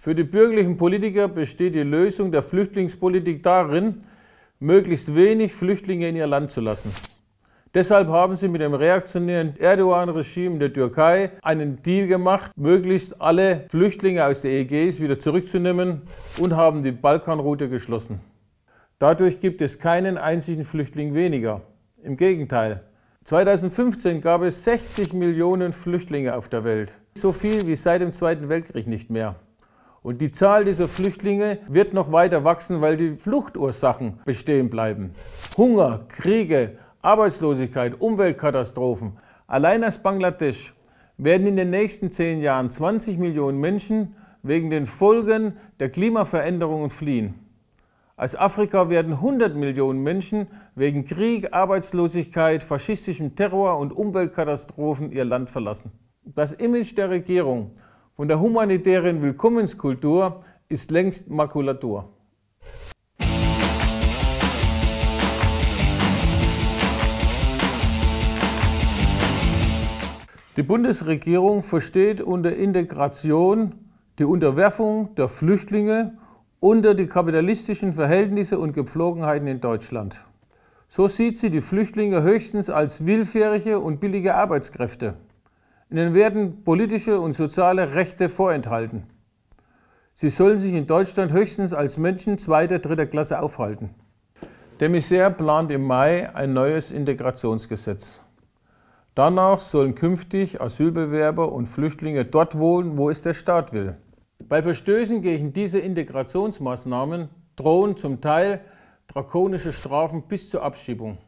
Für die bürgerlichen Politiker besteht die Lösung der Flüchtlingspolitik darin, möglichst wenig Flüchtlinge in ihr Land zu lassen. Deshalb haben sie mit dem reaktionären Erdogan-Regime in der Türkei einen Deal gemacht, möglichst alle Flüchtlinge aus der Ägäis wieder zurückzunehmen und haben die Balkanroute geschlossen. Dadurch gibt es keinen einzigen Flüchtling weniger. Im Gegenteil. 2015 gab es 60 Millionen Flüchtlinge auf der Welt. So viel wie seit dem Zweiten Weltkrieg nicht mehr. Und die Zahl dieser Flüchtlinge wird noch weiter wachsen, weil die Fluchtursachen bestehen bleiben. Hunger, Kriege, Arbeitslosigkeit, Umweltkatastrophen. Allein aus Bangladesch werden in den nächsten 10 Jahren 20 Millionen Menschen wegen den Folgen der Klimaveränderungen fliehen. Aus Afrika werden 100 Millionen Menschen wegen Krieg, Arbeitslosigkeit, faschistischem Terror und Umweltkatastrophen ihr Land verlassen. Das Image der Regierung von der humanitären Willkommenskultur ist längst Makulatur. Die Bundesregierung versteht unter Integration die Unterwerfung der Flüchtlinge unter die kapitalistischen Verhältnisse und Gepflogenheiten in Deutschland. So sieht sie die Flüchtlinge höchstens als willfährige und billige Arbeitskräfte. Ihnen werden politische und soziale Rechte vorenthalten. Sie sollen sich in Deutschland höchstens als Menschen zweiter, dritter Klasse aufhalten. Der Maizière plant im Mai ein neues Integrationsgesetz. Danach sollen künftig Asylbewerber und Flüchtlinge dort wohnen, wo es der Staat will. Bei Verstößen gegen diese Integrationsmaßnahmen drohen zum Teil drakonische Strafen bis zur Abschiebung.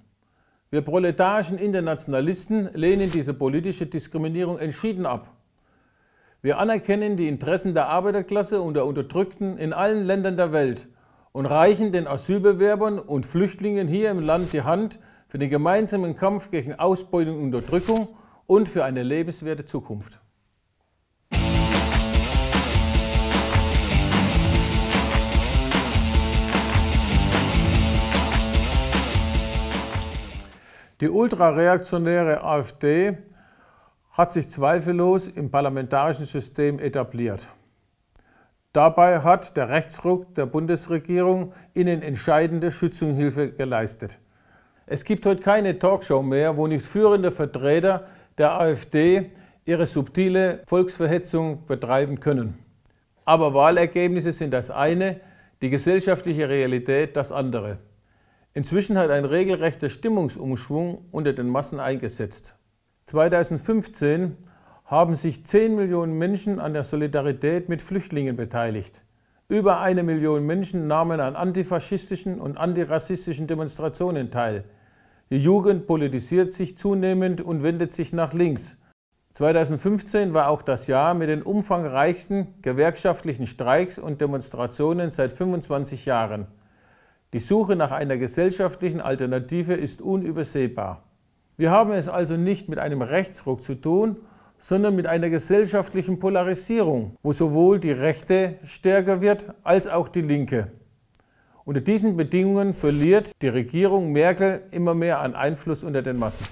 Wir proletarischen Internationalisten lehnen diese politische Diskriminierung entschieden ab. Wir anerkennen die Interessen der Arbeiterklasse und der Unterdrückten in allen Ländern der Welt und reichen den Asylbewerbern und Flüchtlingen hier im Land die Hand für den gemeinsamen Kampf gegen Ausbeutung und Unterdrückung und für eine lebenswerte Zukunft. Die ultrareaktionäre AfD hat sich zweifellos im parlamentarischen System etabliert. Dabei hat der Rechtsruck der Bundesregierung ihnen entscheidende Schützenhilfe geleistet. Es gibt heute keine Talkshow mehr, wo nicht führende Vertreter der AfD ihre subtile Volksverhetzung betreiben können. Aber Wahlergebnisse sind das eine, die gesellschaftliche Realität das andere. Inzwischen hat ein regelrechter Stimmungsumschwung unter den Massen eingesetzt. 2015 haben sich 10 Millionen Menschen an der Solidarität mit Flüchtlingen beteiligt. Über 1 Million Menschen nahmen an antifaschistischen und antirassistischen Demonstrationen teil. Die Jugend politisiert sich zunehmend und wendet sich nach links. 2015 war auch das Jahr mit den umfangreichsten gewerkschaftlichen Streiks und Demonstrationen seit 25 Jahren. Die Suche nach einer gesellschaftlichen Alternative ist unübersehbar. Wir haben es also nicht mit einem Rechtsruck zu tun, sondern mit einer gesellschaftlichen Polarisierung, wo sowohl die Rechte stärker wird, als auch die Linke. Unter diesen Bedingungen verliert die Regierung Merkel immer mehr an Einfluss unter den Massen.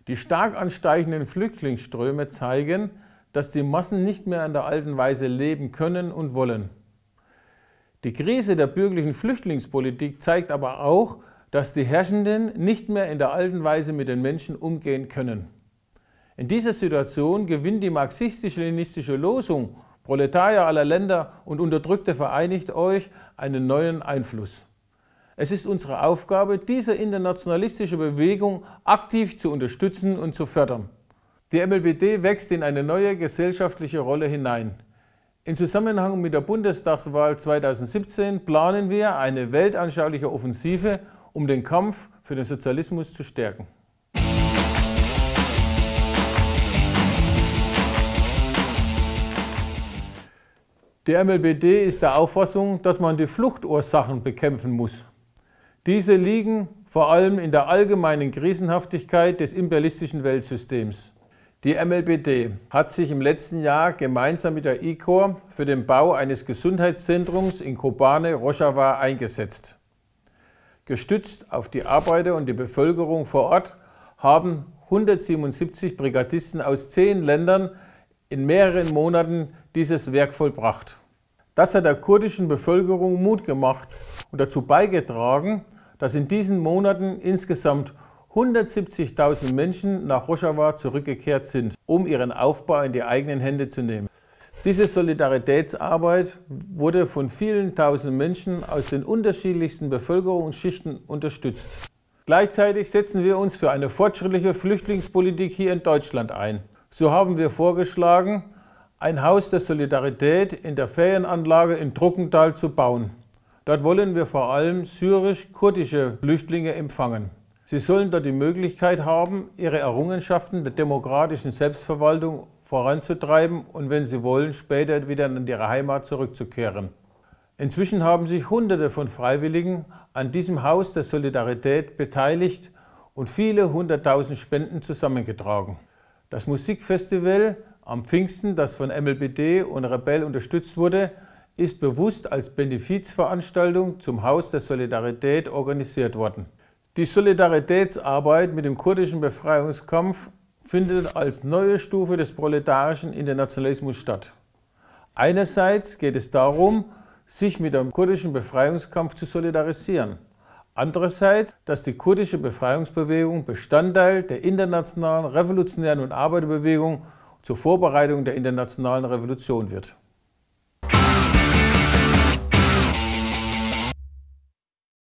Die stark ansteigenden Flüchtlingsströme zeigen, dass die Massen nicht mehr in der alten Weise leben können und wollen. Die Krise der bürgerlichen Flüchtlingspolitik zeigt aber auch, dass die Herrschenden nicht mehr in der alten Weise mit den Menschen umgehen können. In dieser Situation gewinnt die marxistisch-leninistische Losung Proletarier aller Länder und Unterdrückte vereinigt euch einen neuen Einfluss. Es ist unsere Aufgabe, diese internationalistische Bewegung aktiv zu unterstützen und zu fördern. Die MLBD wächst in eine neue gesellschaftliche Rolle hinein. In Zusammenhang mit der Bundestagswahl 2017 planen wir eine weltanschauliche Offensive, um den Kampf für den Sozialismus zu stärken. Die MLBD ist der Auffassung, dass man die Fluchtursachen bekämpfen muss. Diese liegen vor allem in der allgemeinen Krisenhaftigkeit des imperialistischen Weltsystems. Die MLBD hat sich im letzten Jahr gemeinsam mit der ICOR für den Bau eines Gesundheitszentrums in Kobane, Rojava eingesetzt. Gestützt auf die Arbeiter und die Bevölkerung vor Ort haben 177 Brigadisten aus 10 Ländern in mehreren Monaten dieses Werk vollbracht. Das hat der kurdischen Bevölkerung Mut gemacht und dazu beigetragen, dass in diesen Monaten insgesamt 170.000 Menschen nach Rojava zurückgekehrt sind, um ihren Aufbau in die eigenen Hände zu nehmen. Diese Solidaritätsarbeit wurde von vielen tausend Menschen aus den unterschiedlichsten Bevölkerungsschichten unterstützt. Gleichzeitig setzen wir uns für eine fortschrittliche Flüchtlingspolitik hier in Deutschland ein. So haben wir vorgeschlagen, ein Haus der Solidarität in der Ferienanlage in Trockental zu bauen. Dort wollen wir vor allem syrisch-kurdische Flüchtlinge empfangen. Sie sollen dort die Möglichkeit haben, ihre Errungenschaften der demokratischen Selbstverwaltung voranzutreiben und, wenn sie wollen, später wieder in ihre Heimat zurückzukehren. Inzwischen haben sich Hunderte von Freiwilligen an diesem Haus der Solidarität beteiligt und viele 100.000 Spenden zusammengetragen. Das Musikfestival am Pfingsten, das von MLBD und Rebell unterstützt wurde, ist bewusst als Benefizveranstaltung zum Haus der Solidarität organisiert worden. Die Solidaritätsarbeit mit dem kurdischen Befreiungskampf findet als neue Stufe des proletarischen Internationalismus statt. Einerseits geht es darum, sich mit dem kurdischen Befreiungskampf zu solidarisieren. Andererseits, dass die kurdische Befreiungsbewegung Bestandteil der internationalen revolutionären und Arbeiterbewegung zur Vorbereitung der internationalen Revolution wird.